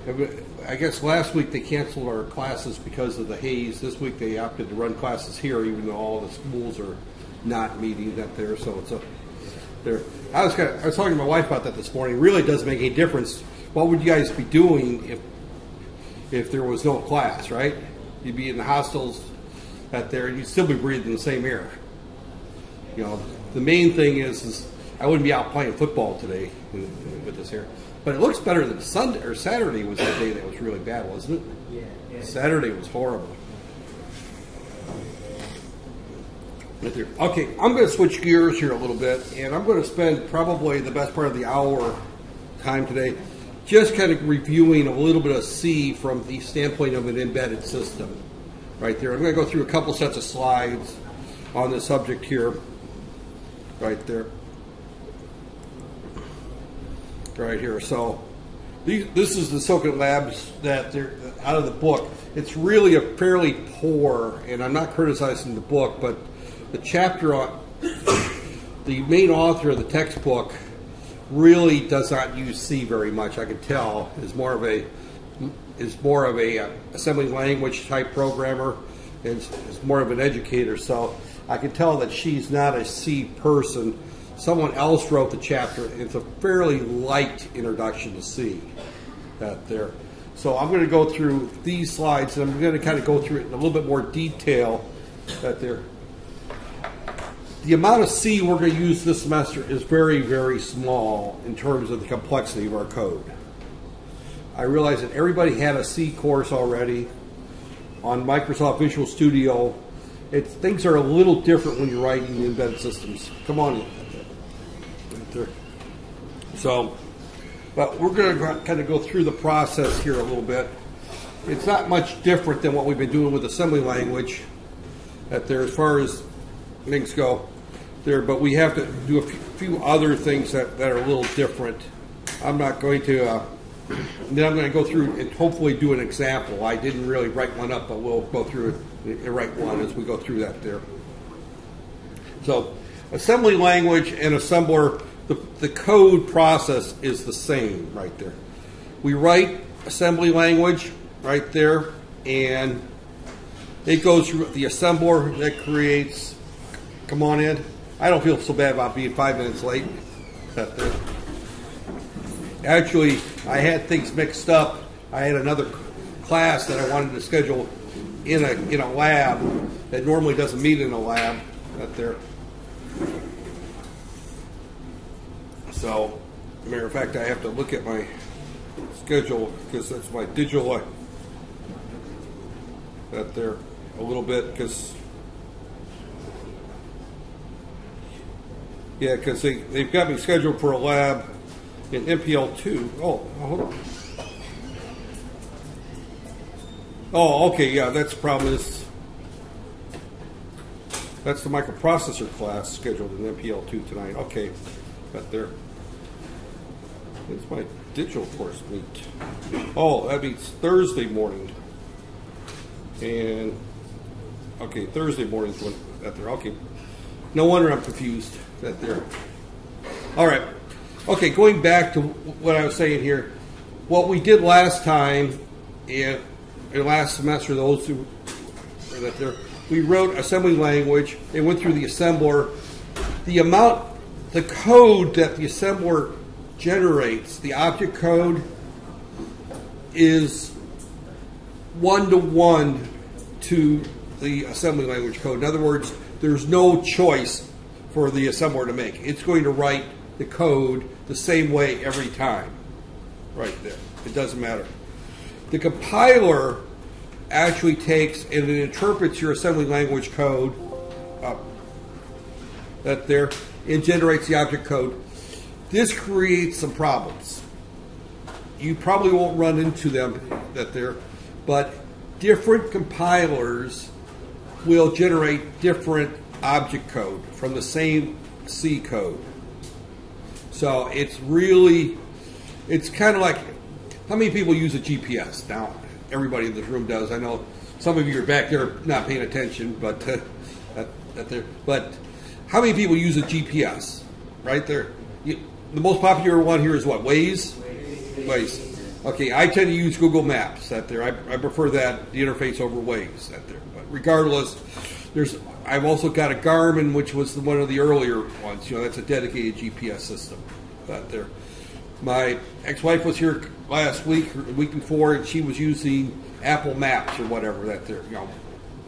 I guess last week they canceled our classes because of the haze. This week they opted to run classes here, even though all the schools are not meeting up there. So it's there. I was talking to my wife about that this morning. It really doesn't make any difference. What would you guys be doing if there was no class, right? You'd be in the hostels out there, and you'd still be breathing the same air. You know, the main thing is I wouldn't be out playing football today with this air. But it looks better than Sunday or Saturday was the day that was really bad, wasn't it? Yeah. Saturday was horrible. Okay, I'm going to switch gears here a little bit, and I'm going to spend probably the best part of the hour time today just kind of reviewing a little bit of C from the standpoint of an embedded system. Right there. I'm going to go through a couple sets of slides on this subject here. Right there. Right here. So this is the Silicon Labs that they're out of the book. It's really a fairly poor, and I'm not criticizing the book, but the chapter on the main author of the textbook really does not use C very much. I can tell is more of a assembly language type programmer, and is more of an educator. So I can tell that she's not a C person. Someone else wrote the chapter. It's a fairly light introduction to C there. So I'm going to go through these slides, and I'm going to kind of go through it in a little bit more detail there. The amount of C we're going to use this semester is very, very small in terms of the complexity of our code. I realize that everybody had a C course already on Microsoft Visual Studio. Things are a little different when you're writing embedded systems. Come on in. So, but we're going to kind of go through the process here a little bit. It's not much different than what we've been doing with assembly language as far as things go there, but we have to do a few other things that are a little different. I'm not going to, then I'm going to go through and hopefully do an example. I didn't really write one up, but we'll go through it and write one as we go through that there. So, assembly language and assembler, the code process is the same right there. We write assembly language right there, and it goes through the assembler that creates, come on in. I don't feel so bad about being 5 minutes late. Actually, I had things mixed up. I had another class that I wanted to schedule in a lab that normally doesn't meet in a lab there. So, as a matter of fact, I have to look at my schedule because that's my digital there a little bit because they've got me scheduled for a lab in MPL2. Oh, hold on. Oh, okay, yeah, that's the problem is that's the microprocessor class scheduled in MPL2 tonight. Okay, got there. It's my digital course meet. Oh, that means Thursday morning. And okay, Thursday morning is when that there. Okay, no wonder I'm confused that there. All right. Okay, going back to what I was saying here, what we did last time in last semester, those who are that there, we wrote assembly language. It went through the assembler. The code that the assembler generates, the object code, is one-to-one to the assembly language code. In other words, there's no choice for the assembler to make. It's going to write the code the same way every time. Right there. It doesn't matter. The compiler actually takes and it interprets your assembly language code that there and generates the object code. This creates some problems. You probably won't run into them that there, but different compilers will generate different object code from the same C code. So it's kind of like, how many people use a GPS? Now, everybody in this room does. I know some of you are back there not paying attention, but how many people use a GPS? Right there. The most popular one here is what? Waze? Waze. Okay, I tend to use Google Maps that there. I prefer that, the interface over Waze that there. But regardless, I've also got a Garmin, which was one of the earlier ones. You know, that's a dedicated GPS system that there. My ex-wife was here last week or the week before, and she was using Apple Maps or whatever that there. You know,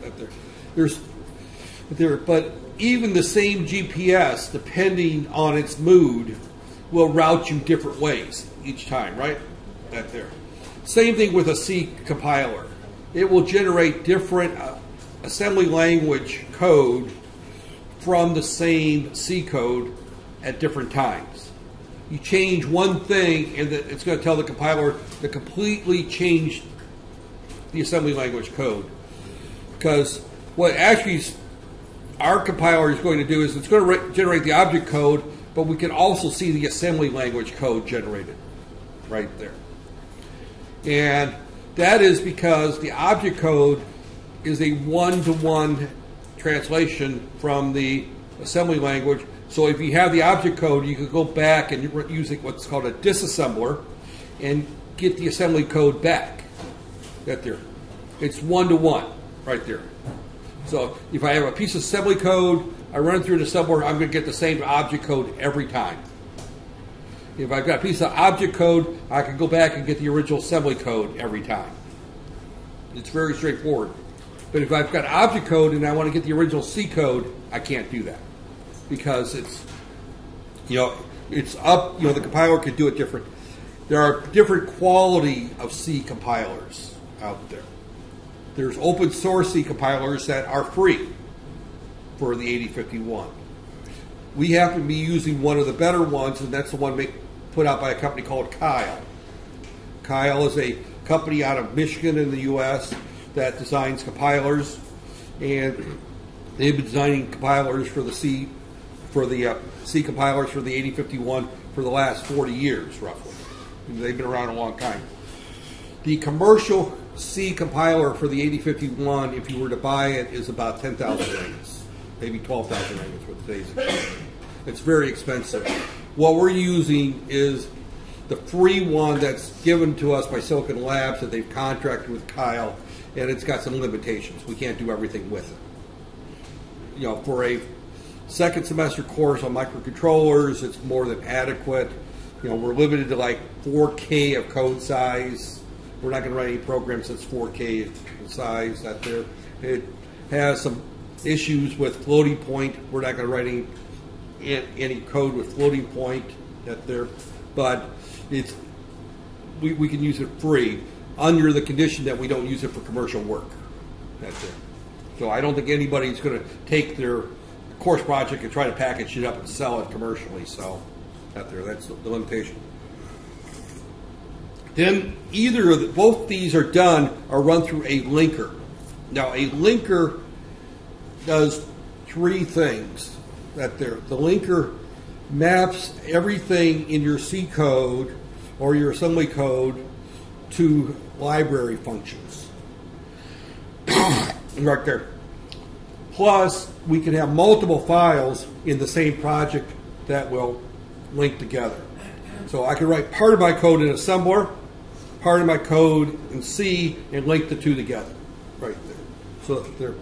that there. But even the same GPS, depending on its mood, will route you different ways each time, right? That there. Same thing with a C compiler. It will generate different assembly language code from the same C code at different times. You change one thing and it's going to tell the compiler to completely change the assembly language code. Because what actually our compiler is going to do is it's going to generate the object code, but we can also see the assembly language code generated right there. And that is because the object code is a one-to-one translation from the assembly language. So if you have the object code, you could go back and use what's called a disassembler and get the assembly code back. Right there. It's one-to-one right there. So if I have a piece of assembly code, I run through an assembler, I'm going to get the same object code every time. If I've got a piece of object code, I can go back and get the original assembly code every time. It's very straightforward. But if I've got object code and I want to get the original C code, I can't do that. Because it's up, the compiler could do it different. There are different quality of C compilers out there. There's open source C compilers that are free for the 8051. We happen to be using one of the better ones, and that's the one put out by a company called Kyle. Kyle is a company out of Michigan in the U.S. that designs compilers, and they've been designing compilers for the C compilers for the 8051 for the last 40 years, roughly. They've been around a long time. The commercial C compiler for the 8051, if you were to buy it, is about 10,000 ranks, maybe 12,000 ranks with today's exchange. It's very expensive. What we're using is the free one that's given to us by Silicon Labs that they've contracted with Kyle, and it's got some limitations. We can't do everything with it. For a second semester course on microcontrollers, it's more than adequate. We're limited to like 4K of code size. We're not going to write any programs that's 4K size out there. It has some issues with floating point. We're not going to write any code with floating point out there, but we can use it free under the condition that we don't use it for commercial work. That's it. So I don't think anybody's going to take their course project and try to package it up and sell it commercially. So out there, that's the limitation. Then both these are done or run through a linker. Now a linker does three things. The linker maps everything in your C code or your assembly code to library functions. Right there. Plus, we can have multiple files in the same project that will link together. So I can write part of my code in assembler, part of my code in C, and link the two together. Right there. So there.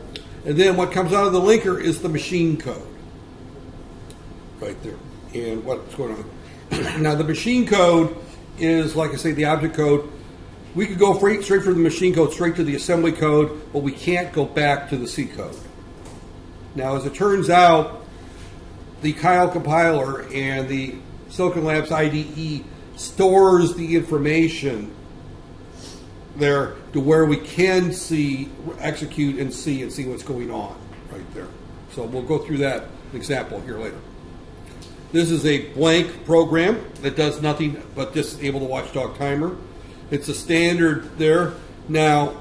And then what comes out of the linker is the machine code. Right there. And what's going on. Now the machine code is, like I say, the object code. We could go straight from the machine code straight to the assembly code, but we can't go back to the C code. Now, as it turns out, the Kyle compiler and the Silicon Labs IDE stores the information there to where we can execute and see what's going on right there. So we'll go through that example here later. This is a blank program that does nothing but disable the watchdog timer. It's a standard there. Now,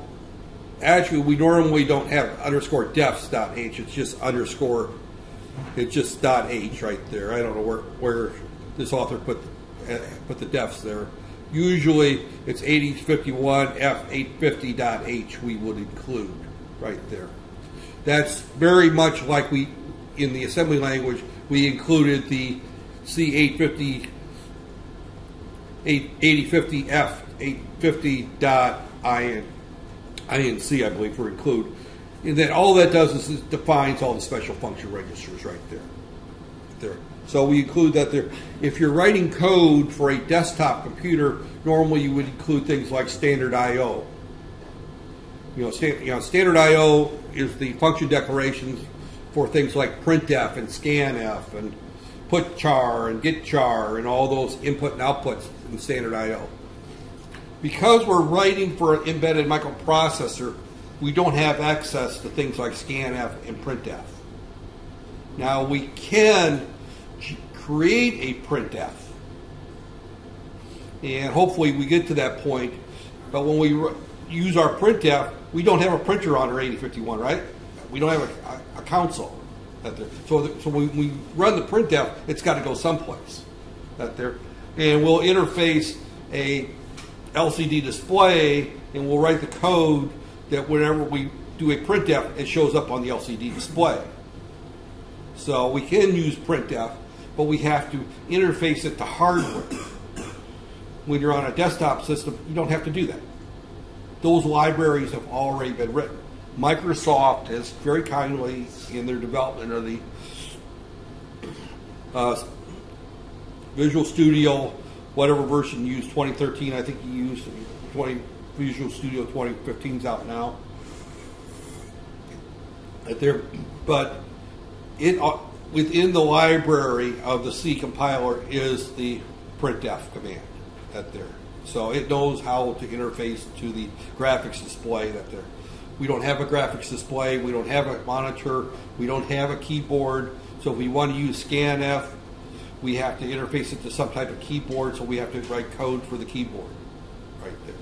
actually, we normally don't have _defs.h. It's just underscore. It's just .h right there. I don't know where this author put the defs there. Usually, it's 8051 f850.h we would include right there. That's very much like in the assembly language, we included the C850 8050F850.INC, I believe, for include. And then all that does is it defines all the special function registers right there. So we include that there. If you're writing code for a desktop computer, normally you would include things like standard I/O. Standard I/O is the function declarations for things like printf and scanf and putchar and getchar and all those input and outputs in standard I/O. Because we're writing for an embedded microprocessor, we don't have access to things like scanf and printf. Now we can create a printf, and hopefully we get to that point, but when we use our printf, we don't have a printer on our 8051, right? We don't have a console. So when we run the printf, it's got to go someplace. And we'll interface a LCD display, and we'll write the code that whenever we do a printf, it shows up on the LCD display. So we can use printf, but we have to interface it to hardware. When you're on a desktop system, you don't have to do that. Those libraries have already been written. Microsoft has very kindly, in their development of the Visual Studio, whatever version you use, 2013, I think you used Visual Studio 2015 is out now. But within the library of the C compiler is the printf command. So it knows how to interface to the graphics display. We don't have a graphics display, we don't have a monitor, we don't have a keyboard. So if we want to use scanf, we have to interface it to some type of keyboard, so we have to write code for the keyboard right there.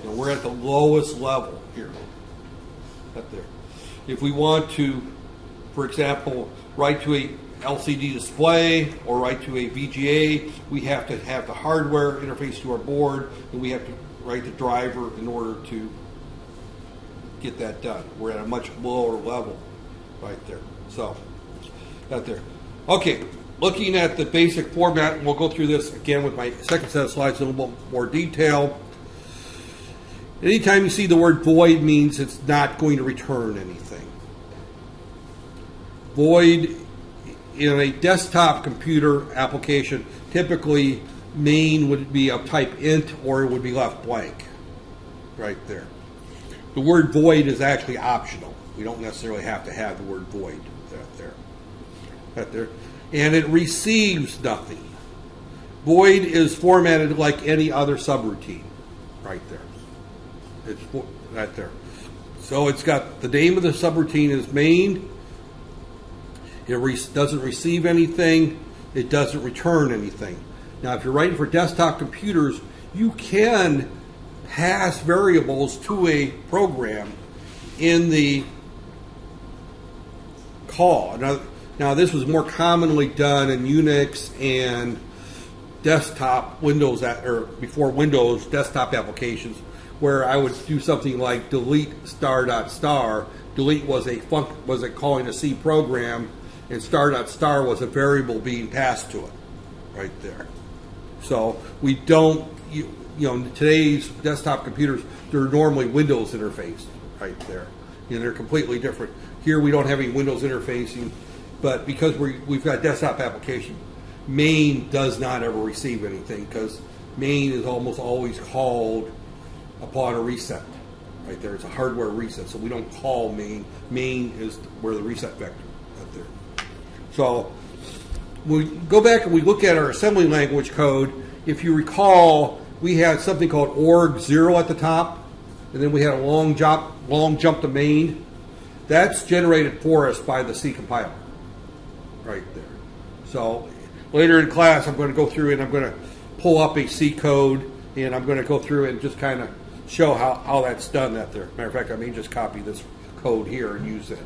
And we're at the lowest level here. If we want to, for example, write to a LCD display or write to a VGA, we have to have the hardware interface to our board, and we have to write the driver in order to get that done. We're at a much lower level right there. So, Okay, looking at the basic format, and we'll go through this again with my second set of slides in a little bit more detail. Anytime you see the word void means it's not going to return anything. Void in a desktop computer application, typically main would be of type int, or it would be left blank right there. The word void is actually optional. We don't necessarily have to have the word void there. And it receives nothing. Void is formatted like any other subroutine right there. It's right there. So it's got the name of the subroutine is main. It doesn't receive anything. It doesn't return anything. Now, if you're writing for desktop computers, you can pass variables to a program in the call. Now this was more commonly done in Unix and desktop Windows, or before Windows desktop applications, where I would do something like delete star dot star. Delete was a calling a C program, and star dot star was a variable being passed to it right there. So we don't, today's desktop computers, they're normally Windows interfaced right there. They're completely different. Here we don't have any Windows interfacing, but because we've got desktop application, main does not ever receive anything, because main is almost always called upon a reset right there. It's a hardware reset, so we don't call main. Main is where the reset vector right there. So we go back and we look at our assembly language code. If you recall, we had something called org0 at the top, and then we had a long jump to main. That's generated for us by the C compiler right there. So later in class, I'm going to go through and I'm going to pull up a C code, and I'm going to go through and just kind of show how that's done that there. Matter of fact, I may just copy this code here and use it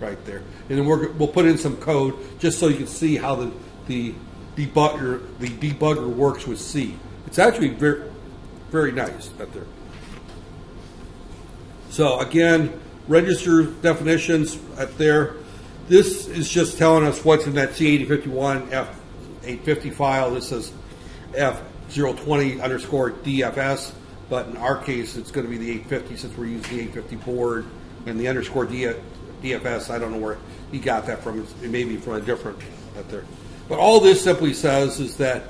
right there. And then we'll put in some code just so you can see how the debugger works with C. It's actually very, very nice right there. So again, register definitions right there. This is just telling us what's in that C8051 F850 file. This is 020 underscore DFS, but in our case it's going to be the 850 since we're using the 850 board, and the underscore DFS, I don't know where he got that from. It may be from a different out there. But all this simply says is that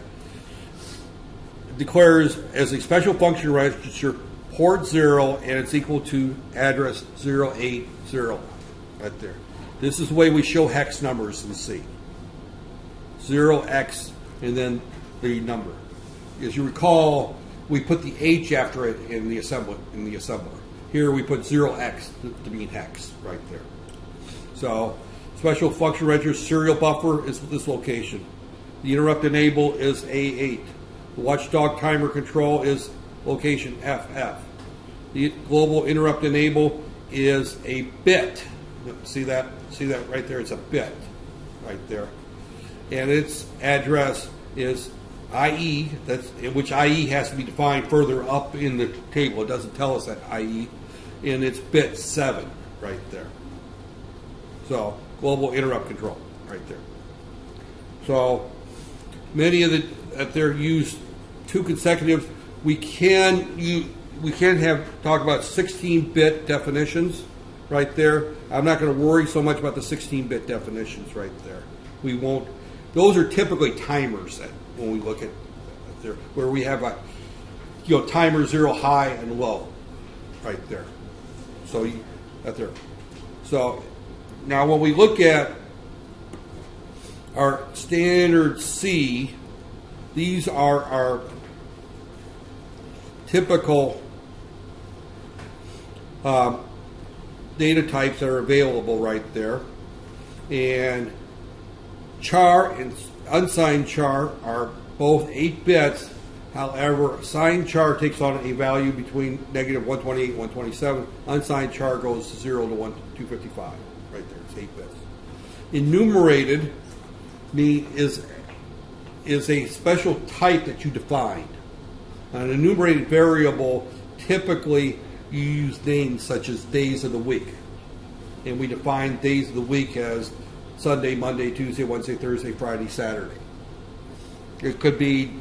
it declares as a special function register port 0 and it's equal to address 080 right there. This is the way we show hex numbers in C. 0x and then the number. As you recall, we put the H after it in the assembler. Here we put 0x to mean hex right there. So special function register serial buffer is this location. The interrupt enable is A8. The watchdog timer control is location FF. The global interrupt enable is a bit. See that? See that right there? It's a bit right there. And its address is IE, which IE has to be defined further up in the table. It doesn't tell us that IE. And it's bit 7 right there. So global interrupt control right there. So many of they're used 2 consecutives. We can talk about 16-bit definitions right there. I'm not going to worry so much about the 16-bit definitions right there. We won't. Those are typically timers that when we look at there, where we have a timer 0 high and low right there. So right there. So now when we look at our standard C, these are our typical data types that are available right there. And char and unsigned char are both 8 bits. However, signed char takes on a value between negative 128 and 127. Unsigned char goes 0 to 255. Right there, it's 8 bits. Enumerated is a special type that you defined. An enumerated variable, typically you use names such as days of the week. And we define days of the week as Sunday, Monday, Tuesday, Wednesday, Thursday, Friday, Saturday. It could be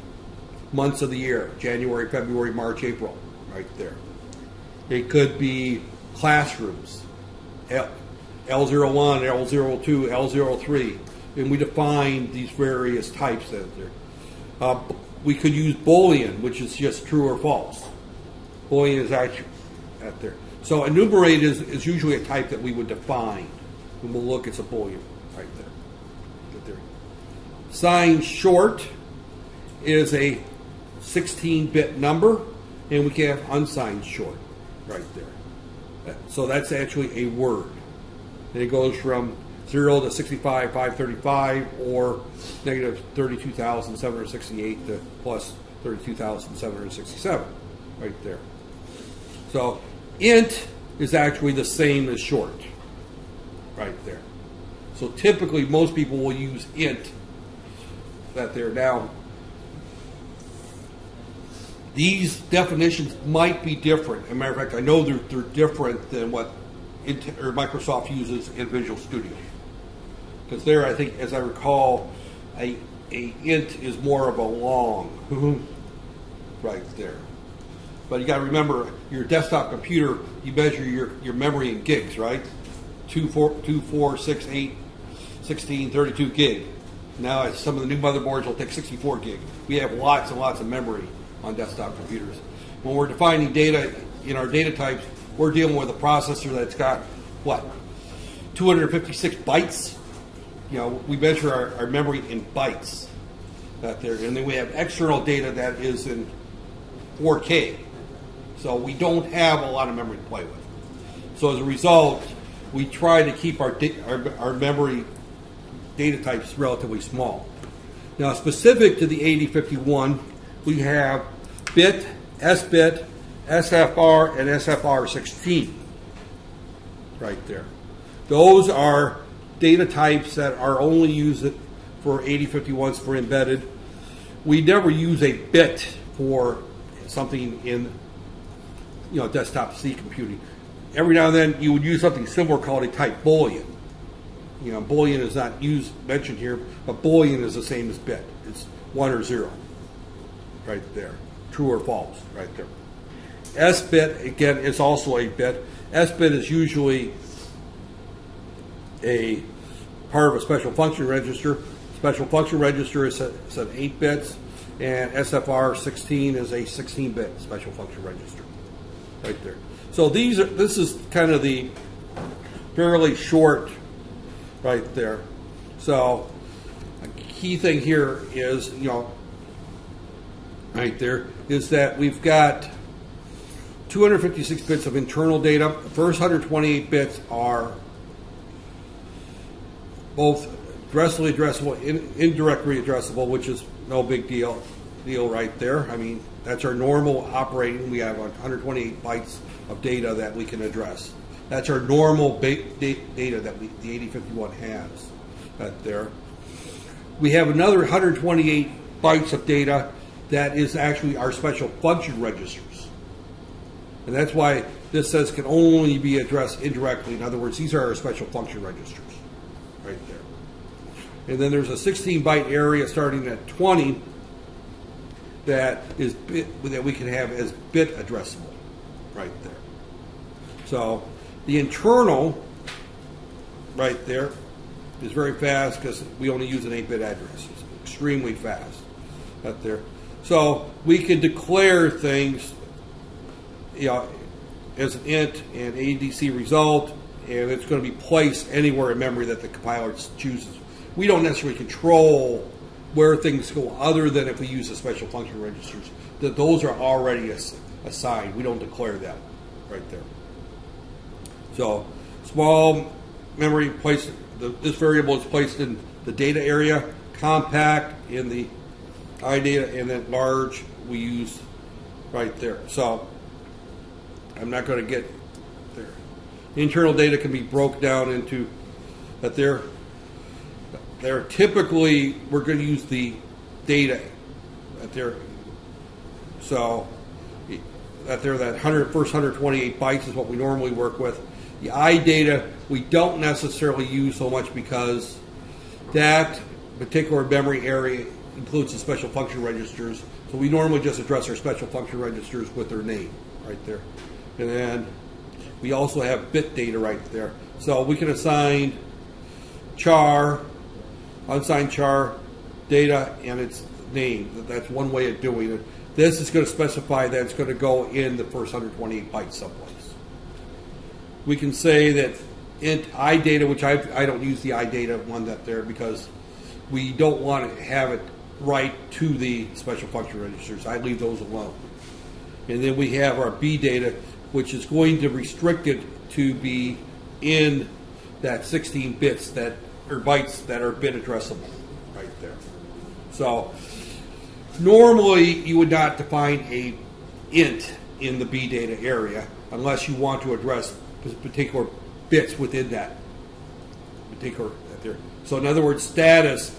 months of the year, January, February, March, April, right there. It could be classrooms, L01, L02, L03, and we define these various types that there. We could use Boolean, which is just true or false. Boolean is actually out there. So enumerated is usually a type that we would define. When we'll look, it's a Boolean right there. Right there. Signed short is a 16-bit number, and we can have unsigned short right there. So that's actually a word. And it goes from 0 to 65,535 or negative 32,768 to plus 32,767 right there. So int is actually the same as short right there. So typically most people will use int that there. Now these definitions might be different. As a matter of fact, I know they're different than what Microsoft uses in Visual Studio. Because there, I think, as I recall, a int is more of a long right there. But you got to remember, your desktop computer, you measure your memory in gigs, right? 2, 4, 6, 8, 16, 32 gig. Now, some of the new motherboards will take 64 gig. We have lots and lots of memory on desktop computers. When we're defining data in our data types, we're dealing with a processor that's got, what, 256 bytes? We measure our memory in bytes out there. And then we have external data that is in 4K. So we don't have a lot of memory to play with. So as a result, we try to keep our memory data types relatively small. Now, specific to the 8051, we have bit, S-bit, SFR, and SFR16 right there. Those are data types that are only used for 8051s for embedded. We never use a bit for something in desktop C computing. Every now and then you would use something similar called a type Boolean. Boolean is not mentioned here, but Boolean is the same as bit. It's 1 or 0. right there. True or false, right there. S bit, again, is also a bit. S bit is usually a part of a special function register. Special function register is at 8 bits, and SFR16 is a 16-bit special function register, right there. So this is kind of the fairly short, right there. So a key thing here is, right there, is that we've got 256 bits of internal data. The first 128 bits are both directly addressable, indirectly addressable, which is no big deal right there. I mean, that's our normal operating. We have 128 bytes of data that we can address. That's our normal data that the 8051 has right there. We have another 128 bytes of data that is actually our special function registers. And that's why this says can only be addressed indirectly. In other words, these are our special function registers right there. And then there's a 16-byte area starting at 20 that we can have as bit addressable right there. So the internal right there is very fast because we only use an 8-bit address. It's extremely fast right there. So we can declare things as an int and ADC result, and it's going to be placed anywhere in memory that the compiler chooses. We don't necessarily control where things go other than if we use the special function registers. Those are already assigned. We don't declare that right there. So small memory placed, this variable is placed in the data area, compact in the iData, and then large we use right there. So I'm not going to get there. Internal data can be broken down into that there. Typically, we're going to use the data that there. So that first 128 bytes is what we normally work with. The iData we don't necessarily use so much because that particular memory area includes the special function registers. So we normally just address our special function registers with their name right there. And then we also have bit data right there. So we can assign char, unsigned char data, and its name. That's one way of doing it. This is going to specify that it's going to go in the first 128 bytes someplace. We can say that int iData, which I don't use the iData one that there because we don't want to have it right to the special function registers. I leave those alone. And then we have our B data, which is going to restrict it to be in that 16 bits that or bytes that are bit addressable right there. So normally you would not define a int in the B data area unless you want to address particular bits within that particular there. So in other words, status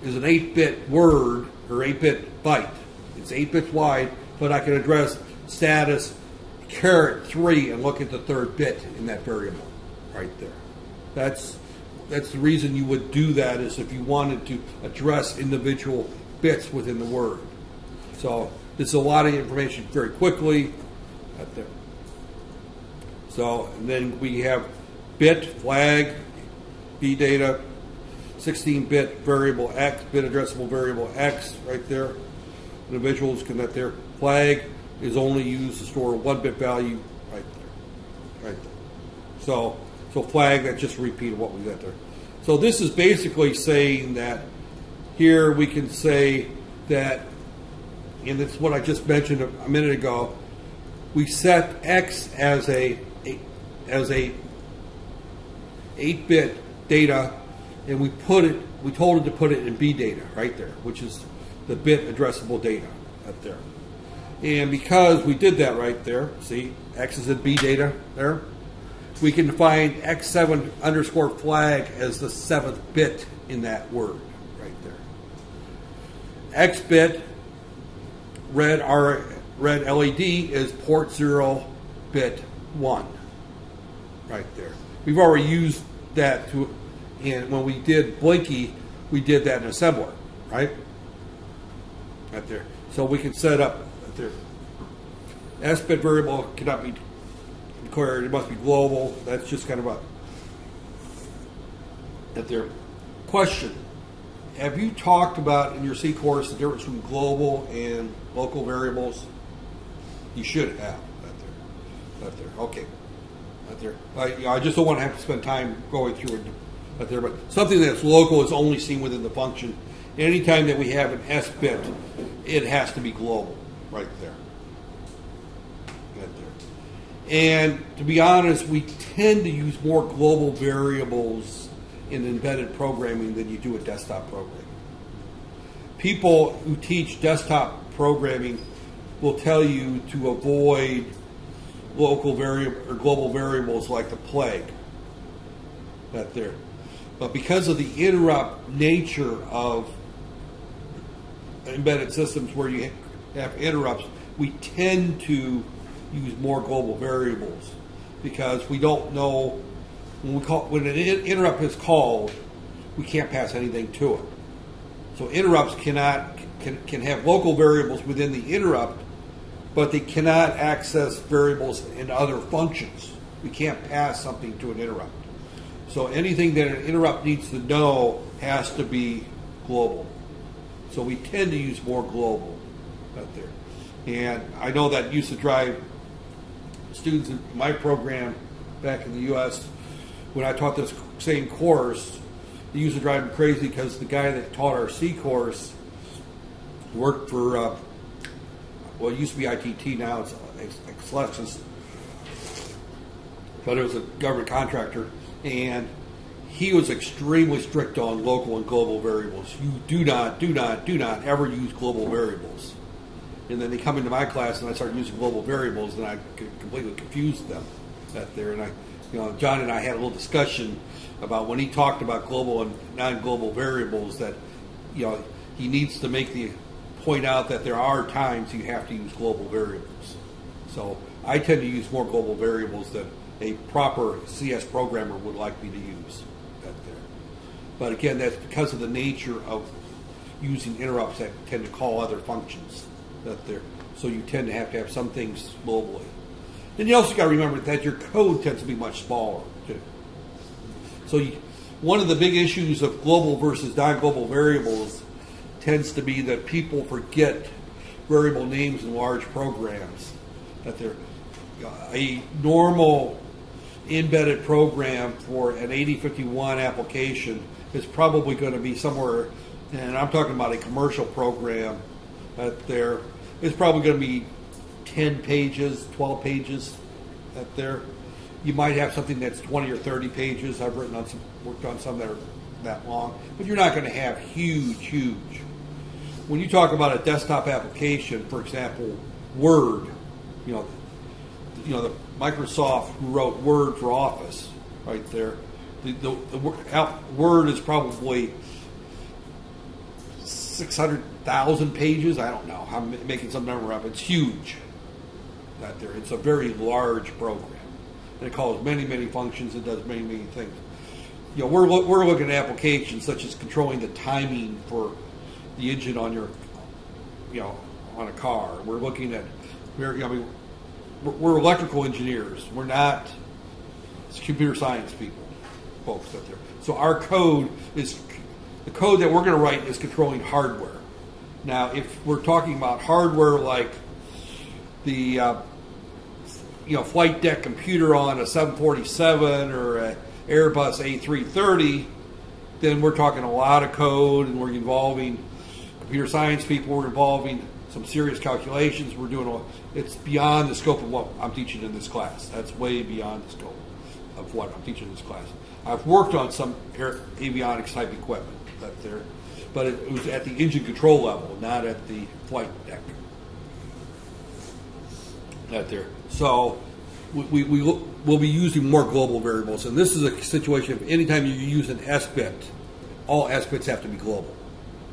is an 8-bit word or 8-bit byte. It's 8 bits wide, but I can address status *3 and look at the third bit in that variable right there. That's the reason you would do that, is if you wanted to address individual bits within the word. So this is a lot of information very quickly right there. So and then we have bit, flag, B data, 16-bit variable X, bit addressable variable X right there. Individuals can that there. Flag is only used to store a 1-bit value right there. Right there. So flag, that's just a repeat of what we got there. So this is basically saying that here we can say that, and it's what I just mentioned a minute ago, we set X as a 8-bit data, and we told it to put it in B data right there, which is the bit addressable data right there. And because we did that right there, see, X is in B data there, we can define X7 underscore flag as the 7th bit in that word right there. X bit, red LED, is port 0 bit 1 right there. We've already used that and when we did Blinky, we did that in assembler, right? Right there. So we can set up right there. S-bit variable cannot be declared, it must be global. That's just kind of a at their question. Have you talked about in your C course the difference between global and local variables? You should have. Right there. Okay. Right there. I just don't want to have to spend time going through it right there. But something that's local is only seen within the function. Anytime that we have an S-bit, it has to be global. Right there. Right there. And to be honest, we tend to use more global variables in embedded programming than you do a desktop programming. People who teach desktop programming will tell you to avoid local variable or global variables like the plague. That there. But because of the interrupt nature of embedded systems where you have interrupts, we tend to use more global variables because we don't know when an interrupt is called, we can't pass anything to it. So interrupts can have local variables within the interrupt, but they cannot access variables in other functions. We can't pass something to an interrupt. So anything that an interrupt needs to know has to be global. So we tend to use more global out there. And I know that used to drive students in my program back in the U.S. when I taught this same course, it used to drive me crazy because the guy that taught our C course worked for, well, it used to be ITT, now it's Lexus, but it was a government contractor, and he was extremely strict on local and global variables. You do not ever use global variables. And then they come into my class and I start using global variables, and I completely confused them out there. And John and I had a little discussion about when he talked about global and non-global variables that, he needs to point out that there are times you have to use global variables. So I tend to use more global variables than a proper CS programmer would like me to use out there. But again, that's because of the nature of using interrupts that tend to call other functions out there. So you tend to have some things globally. Then you also got to remember that your code tends to be much smaller too. So one of the big issues of global versus non-global variables tends to be that people forget variable names in large programs. That a normal embedded program for an 8051 application is probably going to be somewhere, and I'm talking about a commercial program it's probably going to be 10 pages, 12 pages out there. You might have something that's 20 or 30 pages. I've worked on some that are that long, but you're not going to have huge. When you talk about a desktop application, for example, Word, the Microsoft who wrote Word for Office, right there. The Word is probably 600,000 pages. I don't know. I'm making some number up. It's huge. Out there, it's a very large program, and it calls many functions. It does many things. We're looking at applications such as controlling the timing for the engine on your, on a car. We're looking at, we're electrical engineers. We're not computer science people, folks out there. So our code is, the code that we're going to write is controlling hardware. Now, if we're talking about hardware like the flight deck computer on a 747 or a Airbus A330, then we're talking a lot of code, and we're involving computer science people. We're involving some serious calculations. We're doing it's beyond the scope of what I'm teaching in this class. That's way beyond the scope of what I'm teaching in this class. I've worked on some avionics type equipment up there, but it was at the engine control level, not at the flight deck. Out there. So we'll be using more global variables, and this is a situation of anytime you use an S-bit, all S-bits have to be global,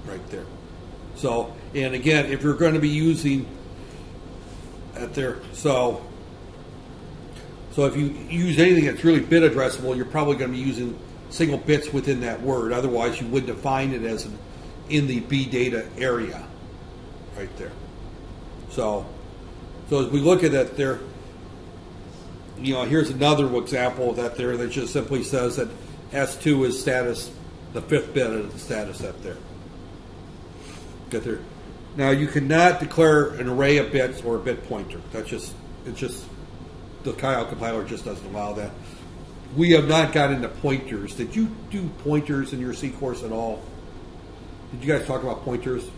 right there. So, and again, if you're going to be using at there, so if you use anything that's really bit addressable, you're probably going to be using single bits within that word. Otherwise, you would define it as in the B data area, right there. So as we look at it there, here's another example of that there that just simply says that S2 is status, the 5th bit of the status up there. Get there. Now you cannot declare an array of bits or a bit pointer. The Kyle compiler just doesn't allow that. We have not got into pointers. Did you do pointers in your C course at all? Did you guys talk about pointers?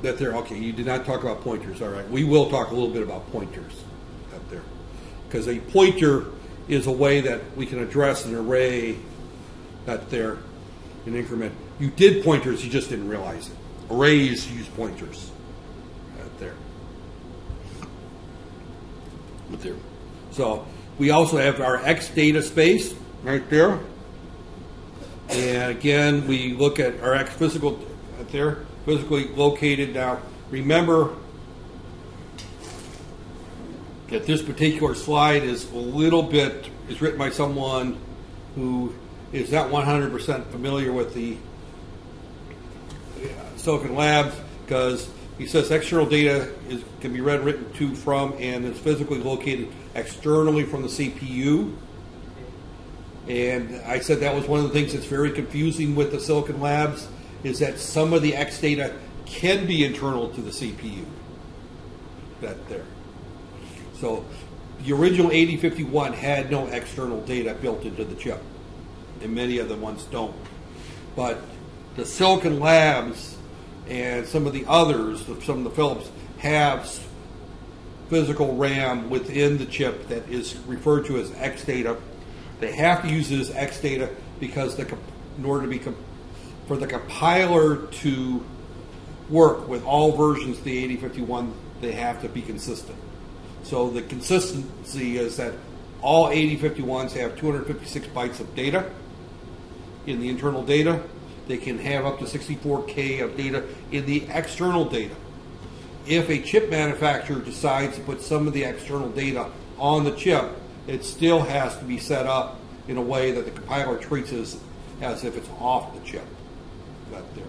That there, okay, you did not talk about pointers, all right. We will talk a little bit about pointers up there. Because a pointer is a way that we can address an array that there in increment. You did pointers, you just didn't realize it. Arrays use pointers right there. Right there. So we also have our X data space right there. And again, we look at our X physical right there, physically located. Now, remember that this particular slide is a little bit, is written by someone who is not 100% familiar with the Silicon Labs, because he says external data can be read, written to, from, and is physically located externally from the CPU. And I said that was one of the things that's very confusing with the Silicon Labs, is that some of the X data can be internal to the CPU. That there. So the original 8051 had no external data built into the chip, and many of the ones don't. But the Silicon Labs and some of the others, some of the Philips, have physical RAM within the chip that is referred to as X data. They have to use it as X data because in order to be for the compiler to work with all versions of the 8051, they have to be consistent. So the consistency is that all 8051s have 256 bytes of data in the internal data. They can have up to 64K of data in the external data. If a chip manufacturer decides to put some of the external data on the chip, it still has to be set up in a way that the compiler treats it as if it's off the chip. Right there.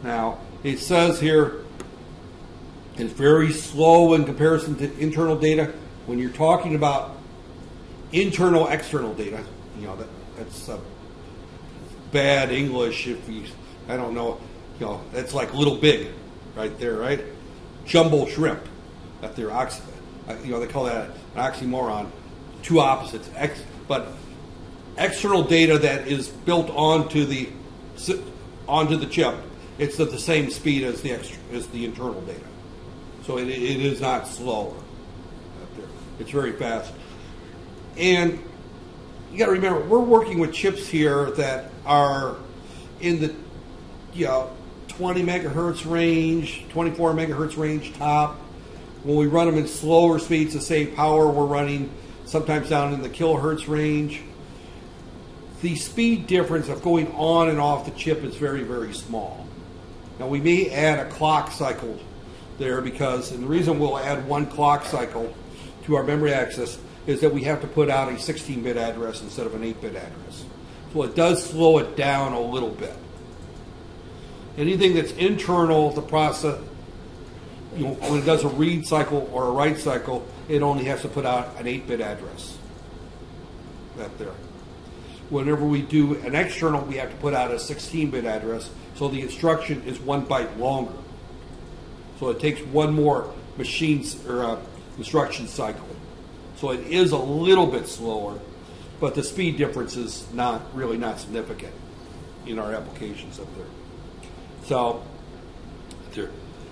Now, it says here it's very slow in comparison to internal data. When you're talking about internal, external data, that's bad English. I don't know, that's like little big, right there, right? Jumbo shrimp, that they're they call that an oxymoron. Two opposites, but external data that is built onto the chip, it's at the same speed as the internal data. So it is not slower. It's very fast. And you got to remember, we're working with chips here that are in the 20 megahertz range, 24 megahertz range top. When we run them in slower speeds to save power, we're running sometimes down in the kilohertz range. The speed difference of going on and off the chip is very, very small. Now we may add a clock cycle there and the reason we'll add one clock cycle to our memory access is that we have to put out a 16-bit address instead of an 8-bit address. So it does slow it down a little bit. Anything that's internal, the process, when it does a read cycle or a write cycle, it only has to put out an 8-bit address. That there. Whenever we do an external, we have to put out a 16-bit address, so the instruction is 1 byte longer. So it takes one more instruction cycle. So it is a little bit slower, but the speed difference is not significant in our applications up there.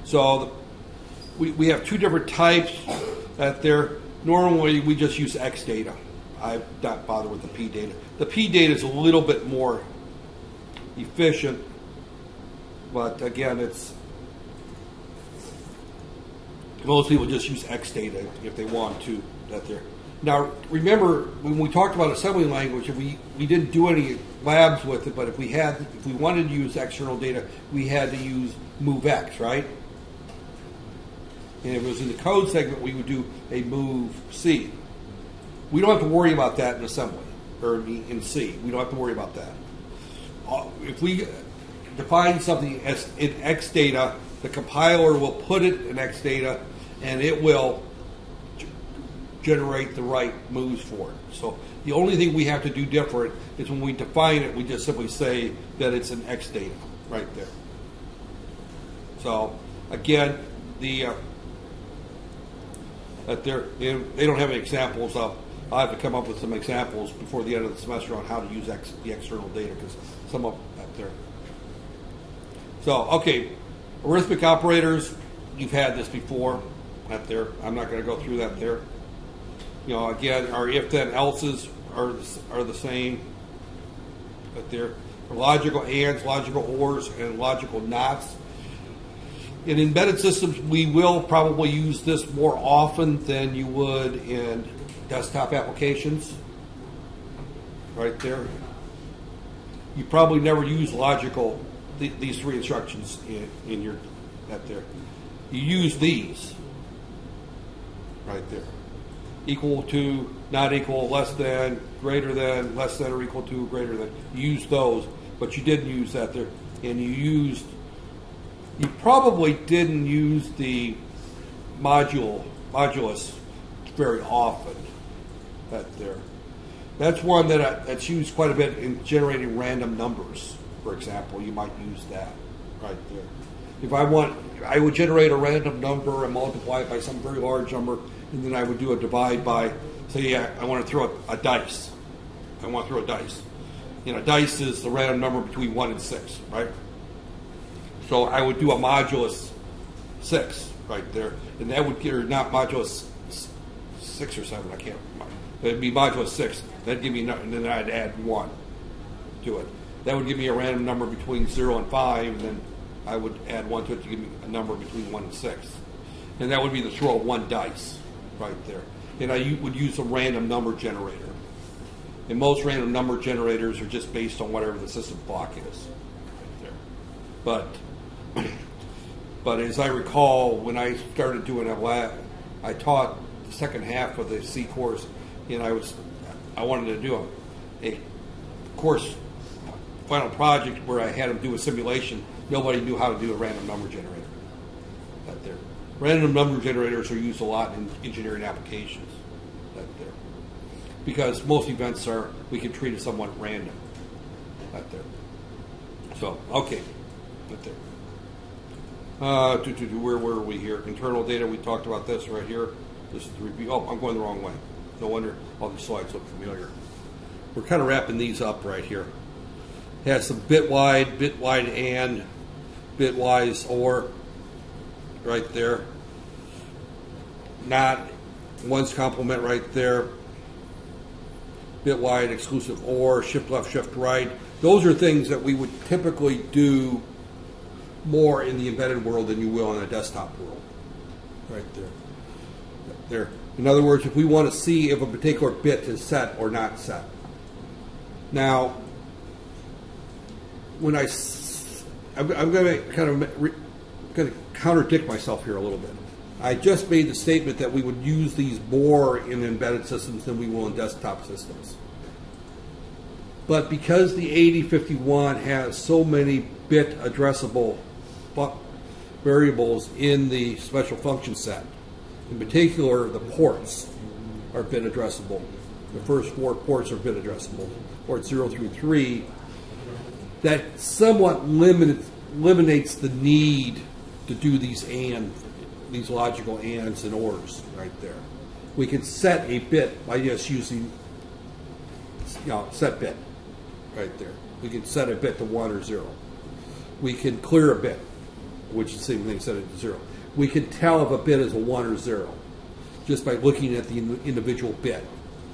So we have two different types that there. Normally we just use X data. I've not bothered with the P data. The P data is a little bit more efficient, but again, most people just use X data if they want to. That there. Now, remember when we talked about assembly language, we didn't do any labs with it, but if we wanted to use external data, we had to use MOVX, right? And if it was in the code segment, we would do a MOVC. We don't have to worry about that in assembly or in C. We don't have to worry about that. If we define something as in X data the compiler will put it in X data, and it will generate the right moves for it. So the only thing we have to do different is when we define it, we just simply say that it's an X data right there. So again, they don't have any examples of. I have to come up with some examples before the end of the semester on how to use the external data, because some of them up there. So, okay, arithmetic operators, you've had this before up there. I'm not going to go through that there. You know, again, our if then else's are the same up there. Logical ands, logical ors, and logical nots. In embedded systems, we will probably use this more often than you would in desktop applications. Right there. You probably never use logical, these three instructions in your, that there. You use these. Right there. Equal to, not equal, less than, greater than, less than or equal to, greater than. You use those, but you didn't use that there. And you probably didn't use the modulus very often. That there. That's one that's used quite a bit in generating random numbers. For example, you might use that right there. If I would generate a random number and multiply it by some very large number, and then I would do a divide by, say, I want to throw a dice. I want to throw a dice. You know, dice is the random number between 1 and 6, right? So I would do a modulus 6 right there, and that would give, or not modulus 6 or 7, I can't remember. It'd be modulus 6. That'd give me, and then I'd add 1 to it. That would give me a random number between 0 and 5, and then I would add 1 to it to give me a number between 1 and 6. And that would be the throw of 1 dice right there. And I would use a random number generator. And most random number generators are just based on whatever the system block is right there. But as I recall, when I started doing a lab, I taught the second half of the C course, and I wanted to do a course final project where I had them do a simulation. Nobody knew how to do a random number generator. That there. Random number generators are used a lot in engineering applications. That there. Because most events we can treat as somewhat random. That there. So, okay. That there. Where were we here? Internal data, we talked about this right here. This is the review. Oh, I'm going the wrong way. No wonder all these slides look familiar. We're kind of wrapping these up right here. It has some bitwise and bitwise or right there. Not one's complement right there. Bitwide exclusive or, shift left, shift right. Those are things that we would typically do more in the embedded world than you will in a desktop world. Right there. There. In other words, if we want to see if a particular bit is set or not set. Now, when I'm going to kind of contradict myself here a little bit. I just made the statement that we would use these more in embedded systems than we will in desktop systems. But because the 8051 has so many bit addressable variables in the special function set, in particular the ports are bit addressable. The first 4 ports are bit addressable, ports 0 through 3. That somewhat eliminates the need to do these logical ands and ors right there. We can set a bit by just using, set bit right there. We can set a bit to 1 or 0. We can clear a bit, which is the same thing, set it to 0. We can tell if a bit is a 1 or 0 just by looking at the individual bit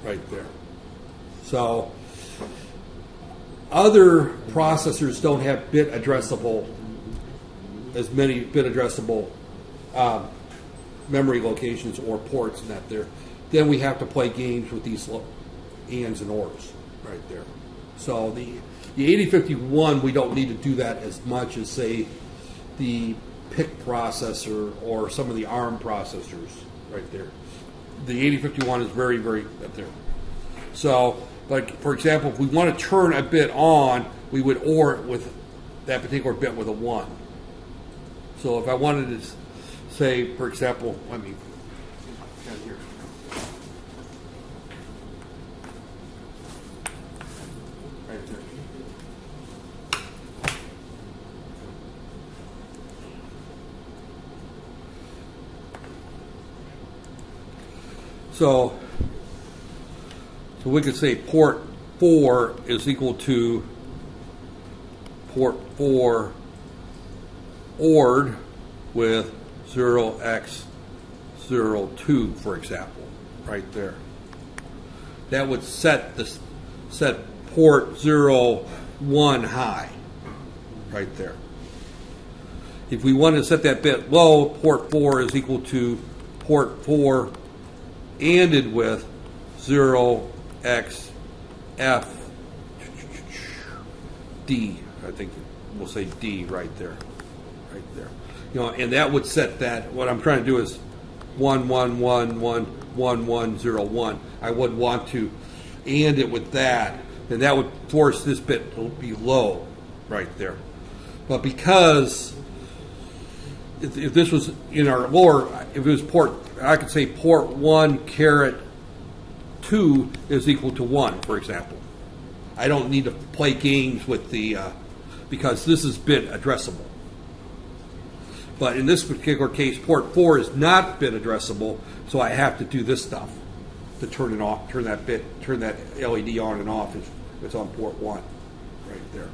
right there. So other processors don't have as many bit addressable memory locations or ports in that there. Then we have to play games with these ands and ors right there. So the 8051, we don't need to do that as much as, say, the PIC processor or some of the ARM processors right there. The 8051 is very, very right there. So, like, for example, if we want to turn a bit on, we would OR it with that particular bit with a 1. So if I wanted to say, for example, let me down here. Right there. So we could say port 4 is equal to port 4 ORed with 0x02, for example, right there. That would set port 01 high, right there. If we want to set that bit low, port 4 is equal to port 4 ANDed with 0xFD. I think we'll say D right there. Right there. You know, and that would set that. What I'm trying to do is 11111101. I would want to AND it with that, and that would force this bit to be low right there. But because if this was in our lower, if it was port, I could say port 1 caret 2 is equal to 1, for example. I don't need to play games with the, because this is bit addressable. But in this particular case, port 4 is not bit addressable, so I have to do this stuff to turn it off, turn that LED on and off. It's on port 1, right there,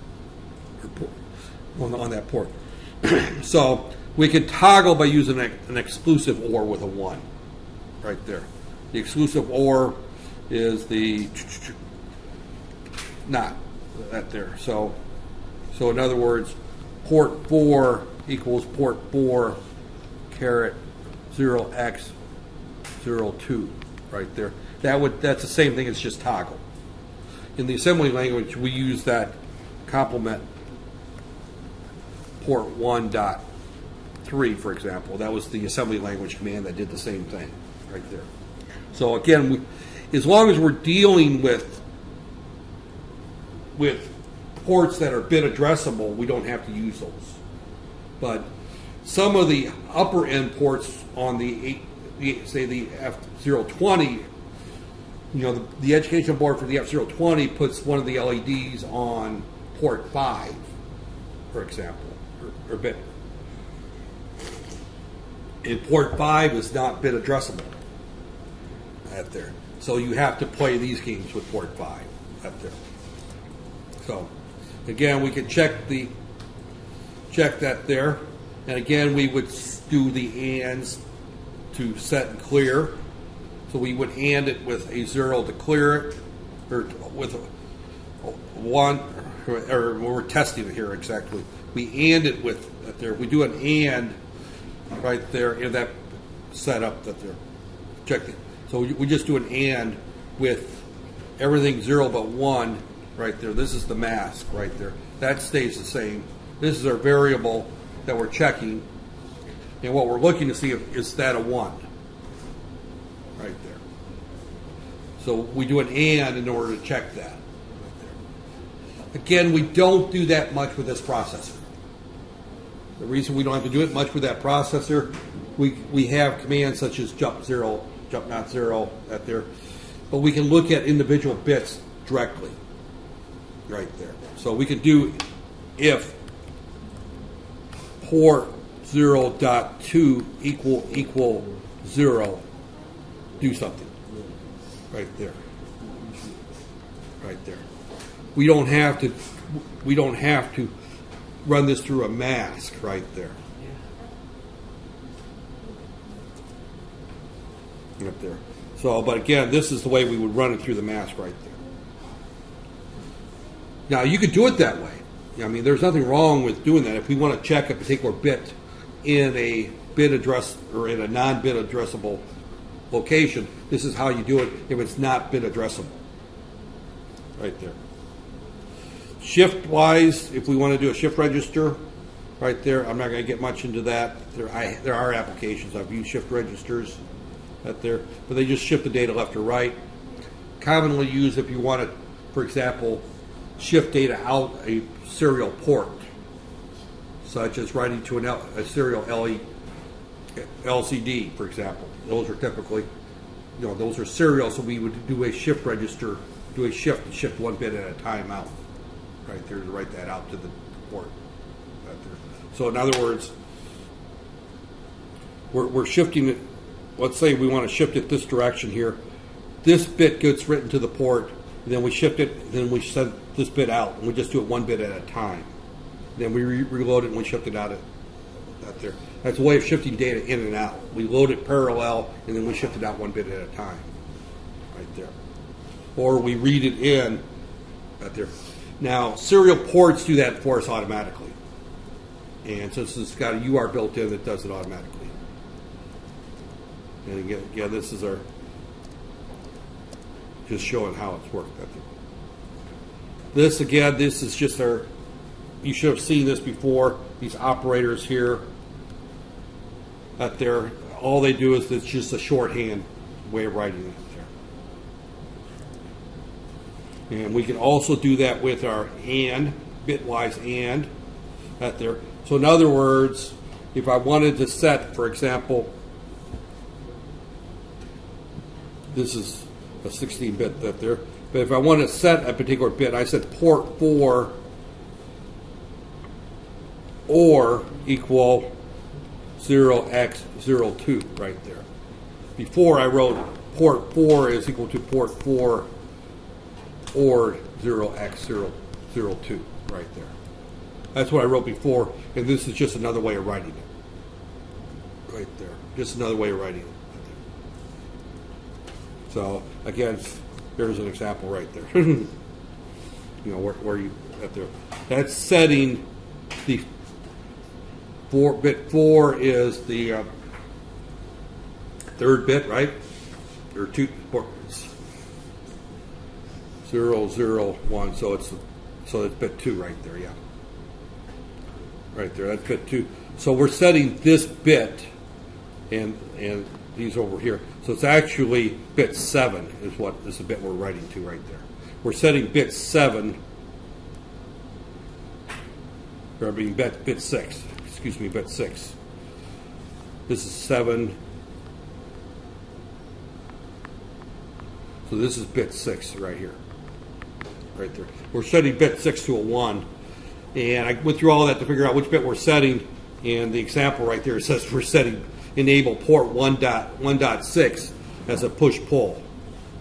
on that port. So we can toggle by using an exclusive OR with a 1, right there. The exclusive OR is the not that there. So in other words, port 4 equals port 4 caret 0x02, right there. That's the same thing as just toggle. In the assembly language, we use that complement port 1.3, for example. That was the assembly language command that did the same thing, right there. So again, as long as we're dealing with ports that are bit addressable, we don't have to use those. But some of the upper end ports on say the F020, you know, the education board for the F020 puts one of the LEDs on port 5, for example, or bit. And port 5 is not bit addressable at there. So you have to play these games with port 5 at there. So again, we can check that there. And again, we would do the ANDs to set and clear. So we would AND it with a 0 to clear it, or with a 1, or we're testing it here exactly. We AND it with that there. We do an AND right there in that setup that there. Check it. So we just do an AND with everything 0 but 1 right there. This is the mask right there. That stays the same. This is our variable that we're checking, and what we're looking to see is that a 1 right there. So we do an AND in order to check that right there. Again, we don't do that much with this processor. The reason we don't have to do it much with that processor, we have commands such as jump 0, jump not 0, that there, but we can look at individual bits directly right there. So we could do if port 0.2 equal 0, do something right there, right there. We don't have to run this through a mask right there. Right there. So, but again, this is the way we would run it through the mask right there. Now, you could do it that way. I mean, there's nothing wrong with doing that. If we want to check a particular bit in a bit address or in a non-bit addressable location, this is how you do it if it's not bit addressable. Right there. Shift-wise, if we want to do a shift register, right there, I'm not going to get much into that. There are applications. I've used shift registers right there, but they just shift the data left or right. Commonly used if you want to, for example, shift data out a serial port. such as writing to a serial LCD, for example. Those are typically, those are serial, so we would do a shift register, do a shift one bit at a time out, right there, to write that out to the port. Right there. So in other words, we're shifting it. Let's say we want to shift it this direction here. This bit gets written to the port, and then we shift it, then we send this bit out, and we just do it one bit at a time. Then we reload it and we shift it out there. That's a way of shifting data in and out. We load it parallel, and then we shift it out one bit at a time, right there. Or we read it in, right there. Now, serial ports do that for us automatically. And since it's got a UART built in, it does it automatically. And again, this is our, just showing how it's worked. This again, this is just our, you should have seen this before, these operators here, there, all they do is it's just a shorthand way of writing it there. And we can also do that with our AND, bitwise AND, there. So in other words, if I wanted to set, for example, this is a 16-bit there, but if I want to set a particular bit, I said port 4 or equal 0x02 right there. Before I wrote port 4 is equal to port 4 or 0x002 right there. That's what I wrote before, and this is just another way of writing it. Right there. Just another way of writing it. So again, there's an example right there. Where you right there. That's setting the bit 4 is the third bit, right? Or 2 ports. 0, 0, 1. So it's bit 2 right there, yeah. Right there, that's bit 2. So we're setting this bit and these over here. So it's actually bit 7 is what is the bit we're writing to right there. We're setting bit 7, or being bit 6. Excuse me, bit 6. This is 7. So this is bit 6 right here. Right there. We're setting bit 6 to a 1. And I went through all that to figure out which bit we're setting. And the example right there says we're setting enable port 1.6 as a push-pull.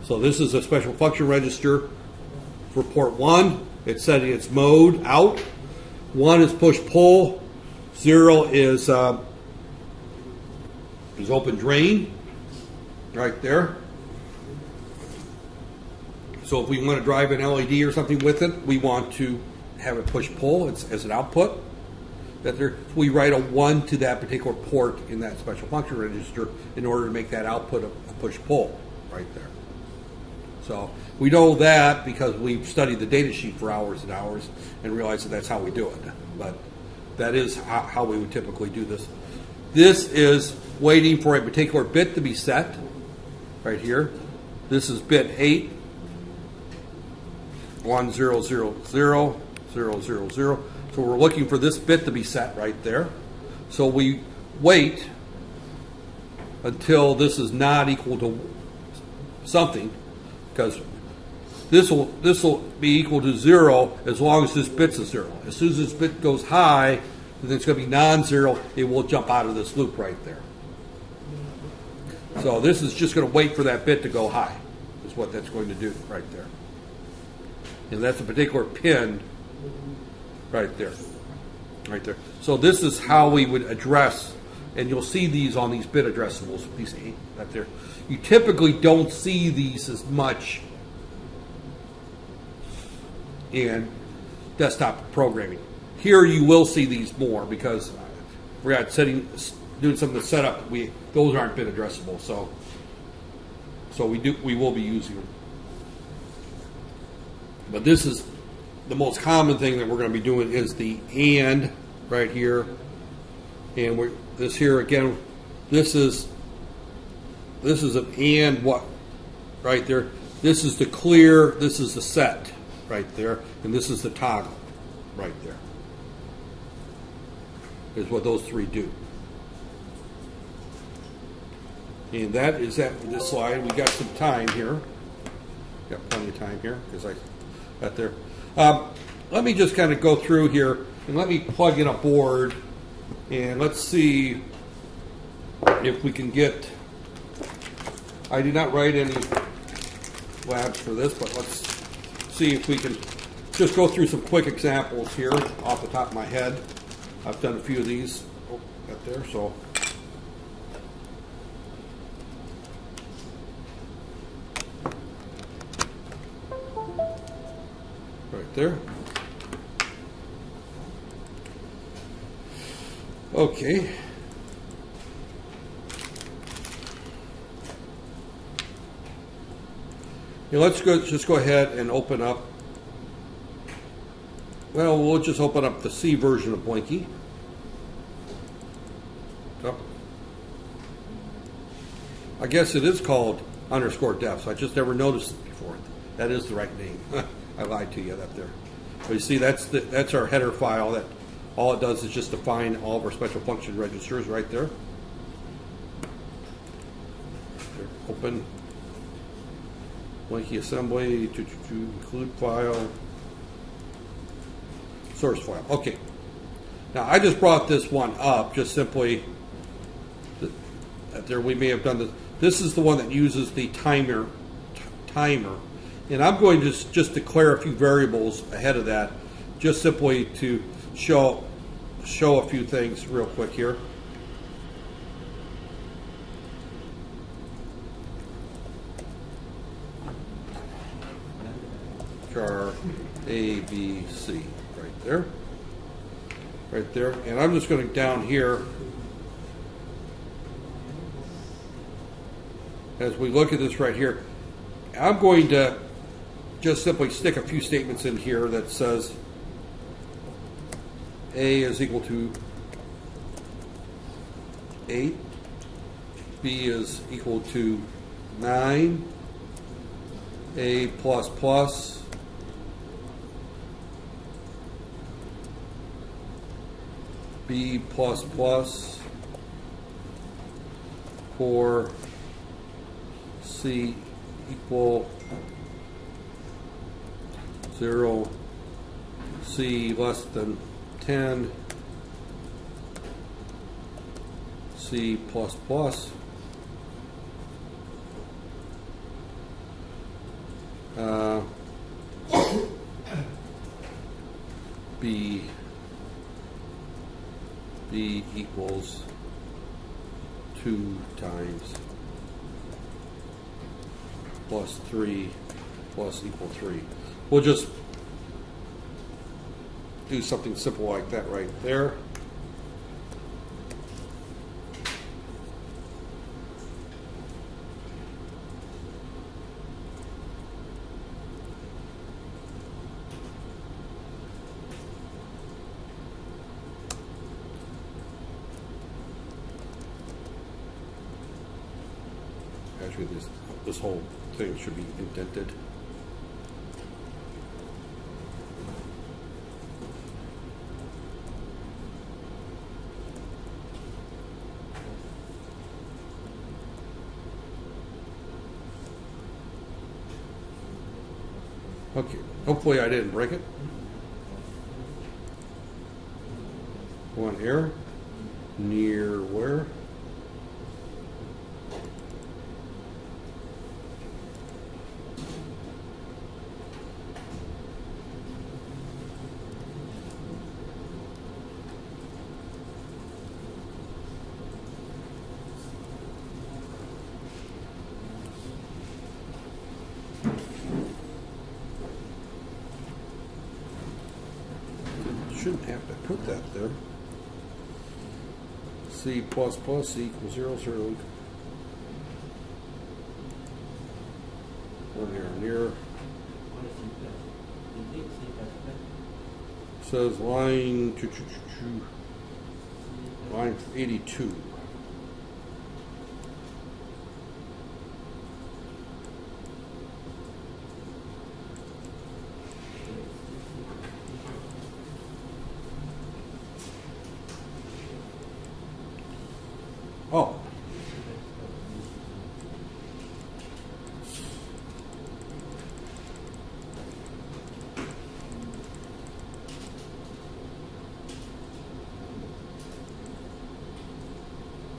So this is a special function register for port 1. It's setting its mode out. 1 is push-pull. 0 is open drain right there. So if we want to drive an LED or something with it, we want to have a push-pull as an output. We write a 1 to that particular port in that special function register in order to make that output a push-pull right there. So we know that because we've studied the data sheet for hours and hours and realized that that's how we do it. But that is how we would typically do this. This is waiting for a particular bit to be set right here. This is bit 8, 1 0 0 0 0 0 0. So we're looking for this bit to be set right there. So we wait until this is not equal to something, because this will be equal to 0 as long as this bit's a 0. As soon as this bit goes high, then it's going to be non-zero. It will jump out of this loop right there. So this is just going to wait for that bit to go high. Is what that's going to do right there. And that's a particular pin right there. Right there. So this is how we would address, and you'll see these on these bit addressables, these 8 right there. You typically don't see these as much in desktop programming. Here you will see these more because we're at doing some of the setup. Those aren't bit addressable, so we will be using them. But this is the most common thing that we're going to be doing is the AND right here, and this here again. This is an AND what right there. This is the clear. This is the set right there, and this is the toggle right there. is what those three do. And that is that for this slide. We got some time here. Got plenty of time here because I got there. Let me just kind of go through here and let me plug in a board and let's see if we can get. I did not write any labs for this, but let's see if we can just go through some quick examples here off the top of my head. I've done a few of these. Oh, got there. So. Right there. Okay. Now let's just go ahead and open up. Well, we'll just open up the C version of Blinky. Oh. I guess it is called _def. I just never noticed it before. That is the right name. I lied to you up there. But you see, that's our header file. That all it does is just define all of our special function registers right there. Open Blinky assembly to include file, source file. Okay. Now I just brought this one up just simply. There we may have done this. This is the one that uses the timer. And I'm going to just declare a few variables ahead of that, just simply to show a few things real quick here. Char A, B, C, right there. And I'm just going to down here, as we look at this right here, I'm going to just simply stick a few statements in here that says A is equal to 8, B is equal to 9, A plus plus, B plus plus, for C equal 0, C less than 10, C plus plus, B equals 2 times plus 3 plus equal 3. We'll just do something simple like that right there. Actually, this whole thing should be indented. Okay, hopefully I didn't break it. One error. Near where? Shouldn't have to put that there. C plus plus equals 0, 0. One here, near. Says line 82.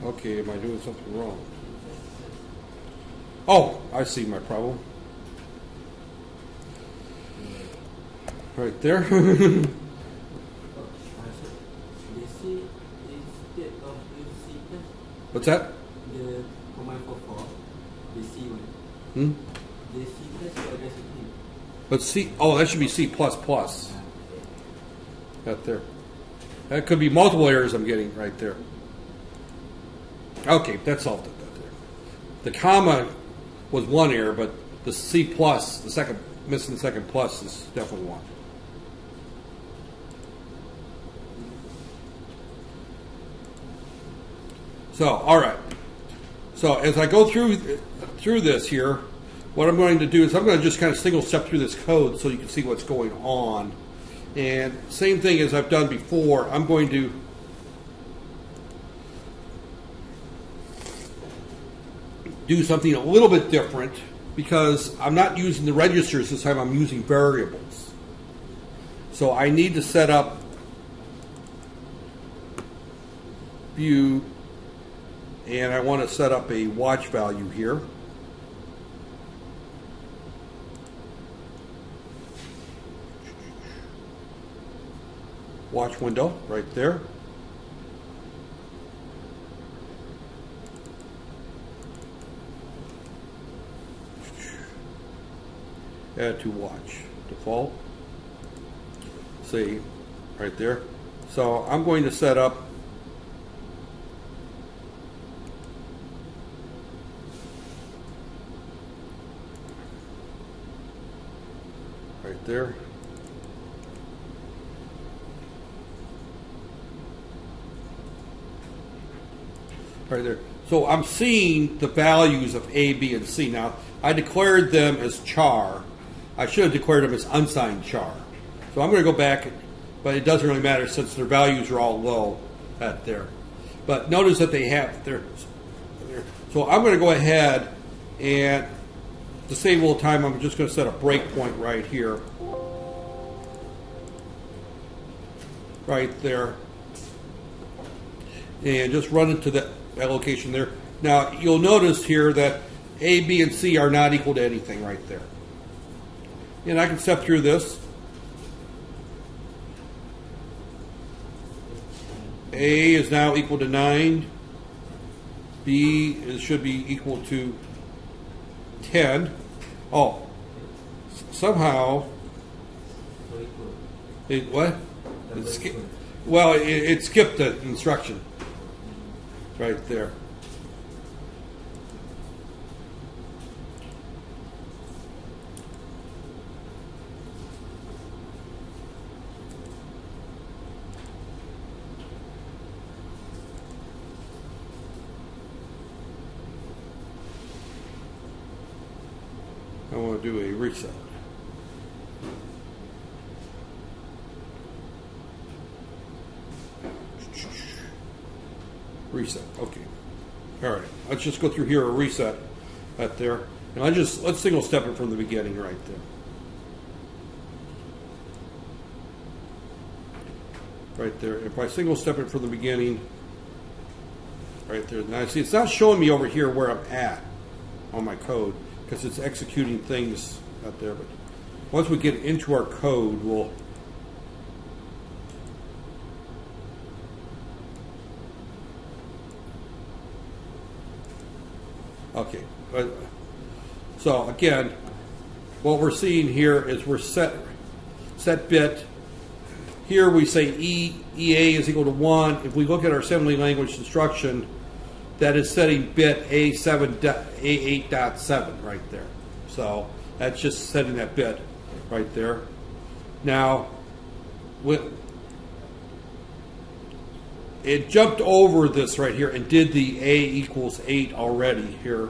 Okay, am I doing something wrong? Oh, I see my problem. Right there. What's that? The command for the C one. The C plus or the C? Let's see. Oh, that should be C++. Right there. That could be multiple errors I'm getting right there. Okay, that solved it. Right there. The comma was one error, but the C+, the second, missing the second plus is definitely one. So, all right. So as I go through this here, what I'm going to do is I'm going to just kind of single step through this code so you can see what's going on. And same thing as I've done before, I'm going to do something a little bit different because I'm not using the registers this time, I'm using variables. So I need to set up view, and I want to set up a watch value here. Watch window right there. Add to watch default. See right there. So I'm going to set up right there. Right there. So I'm seeing the values of A, B, and C. Now, I declared them as char. I should have declared them as unsigned char. So I'm going to go back, but it doesn't really matter since their values are all low at there. But notice that they have their. So I'm going to go ahead and to save a little time, I'm just going to set a breakpoint right here. Right there. And just run it to that location there. Now you'll notice here that A, B, and C are not equal to anything right there. And I can step through this. A is now equal to 9. B should be equal to 10. Oh, somehow it what? Well, it skipped the instruction right there. I want to do a reset. Reset. Okay. All right. Let's just go through here a reset right there. Now let's single step it from the beginning right there. Right there. If I single step it from the beginning, right there. Now see, it's not showing me over here where I'm at on my code because it's executing things out there. But once we get into our code, we'll okay. So again, what we're seeing here is we're set bit. Here we say EA is equal to 1. If we look at our assembly language instruction, that is setting bit A8.7 right there. So that's just setting that bit right there. Now, it jumped over this right here and did the A equals 8 already here.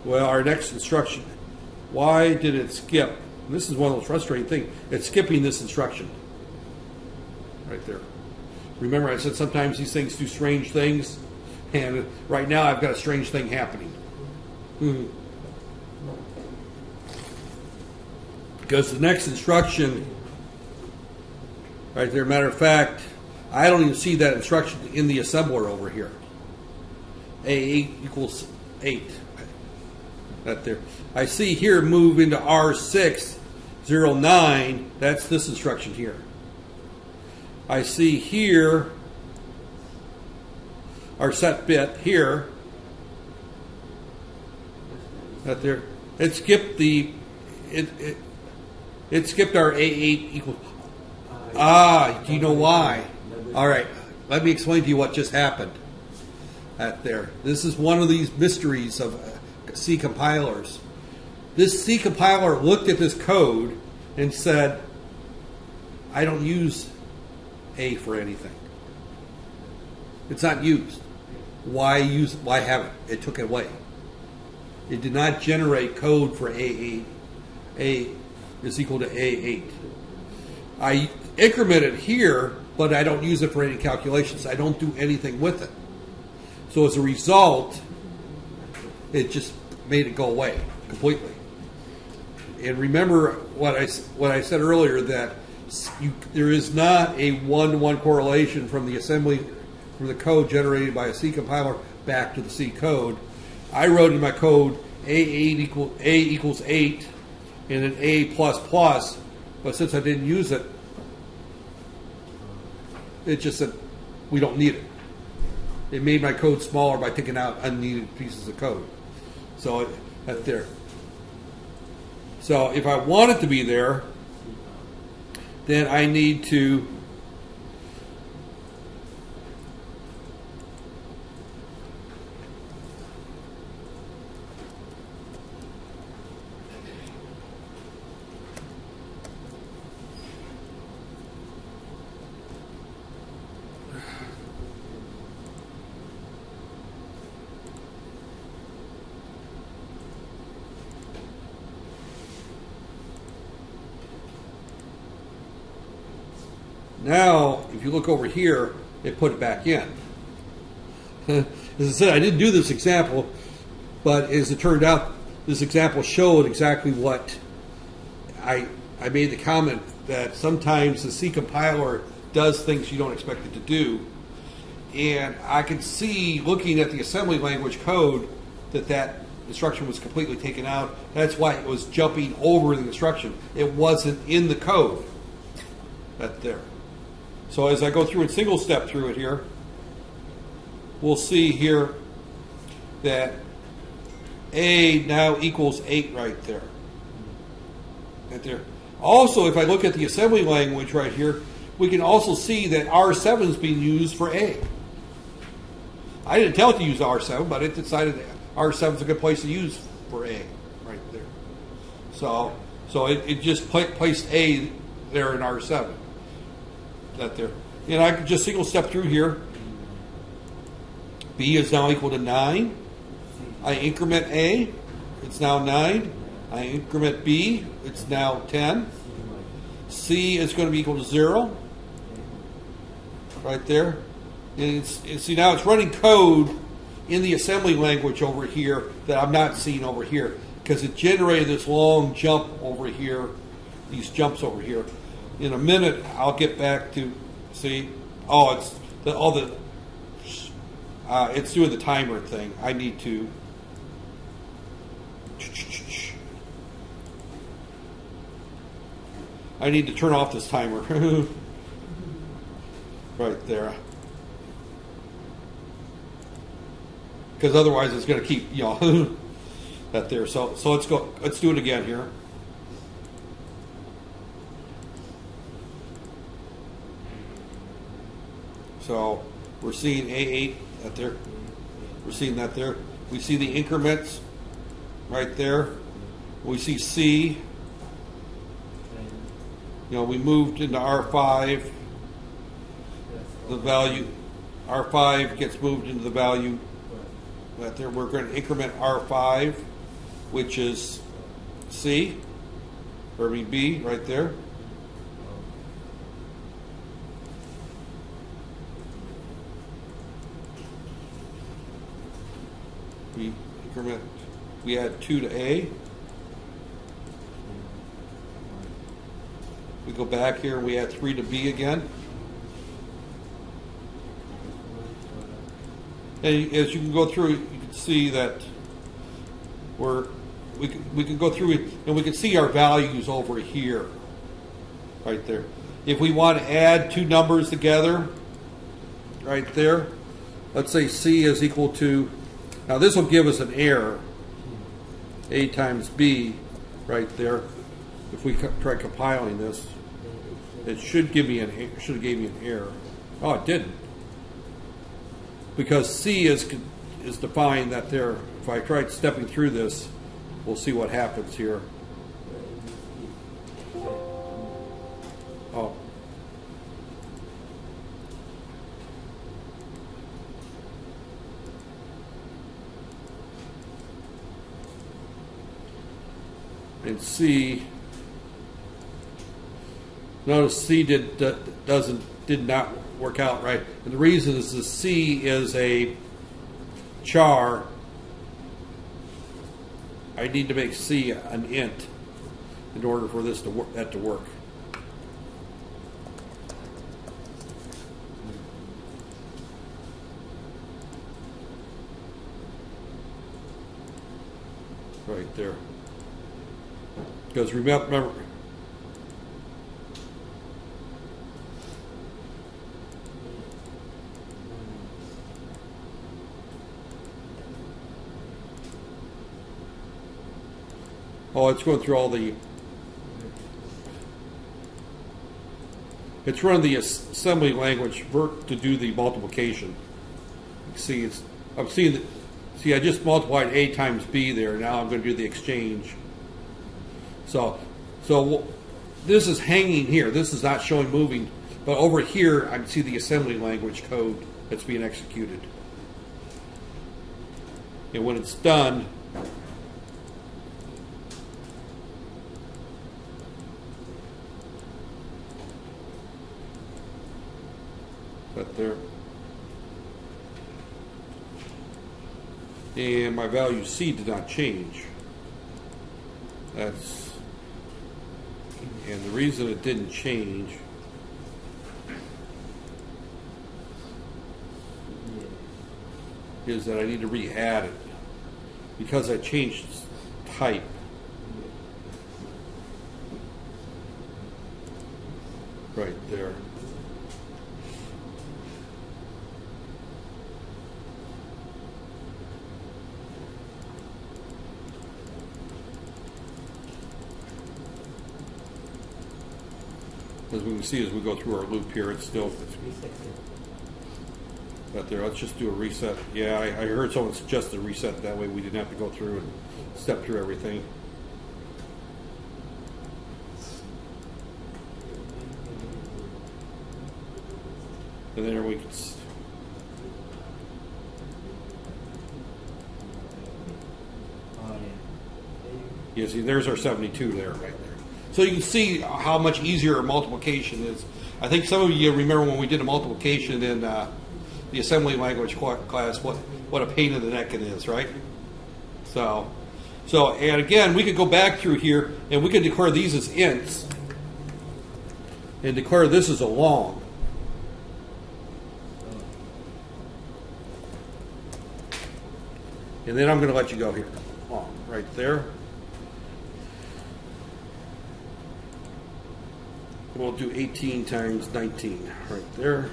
Well, our next instruction, why did it skip? And this is one of those frustrating things. It's skipping this instruction right there. Remember I said sometimes these things do strange things? And right now I've got a strange thing happening. Because the next instruction, right there, matter of fact, I don't even see that instruction in the assembler over here. A8 equals 8. That there. I see here move into R609. That's this instruction here. I see here our set bit here. That there. It skipped the. It skipped our A8 equals. Do you know why? All right. Let me explain to you what just happened. That there. This is one of these mysteries of C compilers. This C compiler looked at this code and said, I don't use A for anything. It's not used. Why have it? It took it away. It did not generate code for A8. A is equal to A8. I increment it here, but I don't use it for any calculations. I don't do anything with it. So as a result, it just made it go away completely. And remember what I said earlier, that there is not a one-to-one correlation from the code generated by a C compiler back to the C code. I wrote in my code A equals 8 and an A++, but since I didn't use it, it just said we don't need it. It made my code smaller by taking out unneeded pieces of code. So that's there. So if I want it to be there, then I need to now, if you look over here, it put it back in. As I said, I didn't do this example, but as it turned out, this example showed exactly what I made the comment that sometimes the C compiler does things you don't expect it to do. And I could see, looking at the assembly language code, that instruction was completely taken out. That's why it was jumping over the instruction. It wasn't in the code. That there. So as I go through and single step through it here, we'll see here that A now equals 8 right there. Right there. Also, if I look at the assembly language right here, we can also see that R7 is being used for A. I didn't tell it to use R7, but it decided that R7 is a good place to use for A right there. So it just placed A there in R7. That there. And I can just single step through here. B is now equal to 9. I increment A, it's now 9. I increment B, it's now 10. C is going to be equal to 0. Right there. And see, now it's running code in the assembly language over here that I'm not seeing over here, because it generated this long jump over here, these jumps over here. In a minute, I'll get back to see. Oh, it's doing the timer thing. I need to. I need to turn off this timer. Right there. Because otherwise, it's going to keep that there. So let's go. Let's do it again here. So we're seeing A8 that there. We're seeing that there. We see the increments right there. We see C. We moved into R5. The value R5 gets moved into the value right there. We're going to increment R5, which is C, or B right there. We increment, we add 2 to A. We go back here and we add 3 to B again. And as you can go through, you can see that we can go through it, and we can see our values over here, right there. If we want to add two numbers together, right there, let's say C is equal to, now this will give us an error, A times B, right there. If we try compiling this, it should give me should have gave me an error. Oh, it didn't, because C is defined that there. If I tried stepping through this, we'll see what happens here. Oh. And C, notice C did not work out right. And the reason is the C is a char. I need to make C an int in order for this to work, that to work. Right there. Because remember, oh, it's going through all the, it's running the assembly language to do the multiplication. You see, I'm seeing that. See, I just multiplied A times B there. Now I'm going to do the exchange. So this is hanging here. This is not showing moving, but over here I can see the assembly language code that's being executed. And when it's done, that there, and my value C did not change. That's, and the reason it didn't change is that I need to re-add it because I changed type. Right there. As we can see as we go through our loop here, it's still right there. Let's just do a reset. Yeah, I heard someone suggest a reset. That way we didn't have to go through and step through everything. And then we can. Yeah, see, there's our 72 there, right there. So you can see how much easier a multiplication is. I think some of you remember when we did a multiplication in the assembly language class, what a pain in the neck it is, right? So, and again, we could go back through here and we could declare these as ints and declare this as a long. And then I'm going to let you go here. Long, right there. We'll do 18 times 19 right there.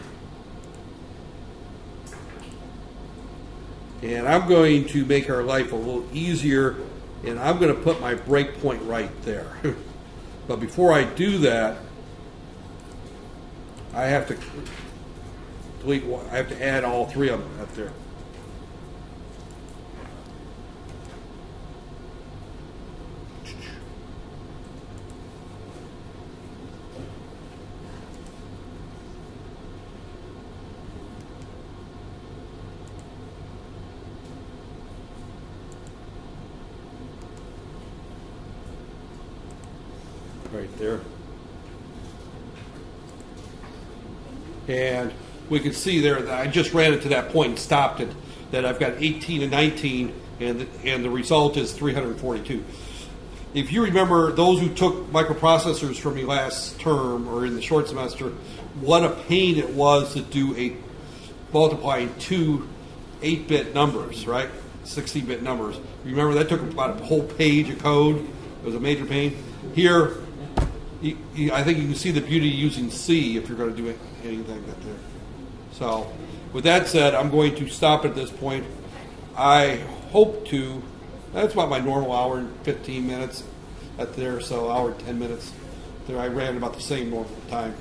And I'm going to make our life a little easier, and I'm going to put my breakpoint right there. But before I do that, I have to delete. I have to add all three of them up there. Right there. And we can see there that I just ran it to that point and stopped it, that I've got 18 and 19, and the result is 342. If you remember, those who took microprocessors from me last term or in the short semester, what a pain it was to do a multiplying two 8-bit numbers, right? 16-bit numbers. Remember, that took about a whole page of code. It was a major pain. Here, I think you can see the beauty of using C if you're going to do anything like there. So, with that said, I'm going to stop at this point. I hope to, that's about my normal hour and 15 minutes at there, so hour and 10 minutes. There, I ran about the same normal time.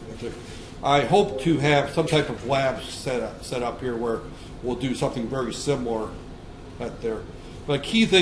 I hope to have some type of lab set up here where we'll do something very similar at there. But key thing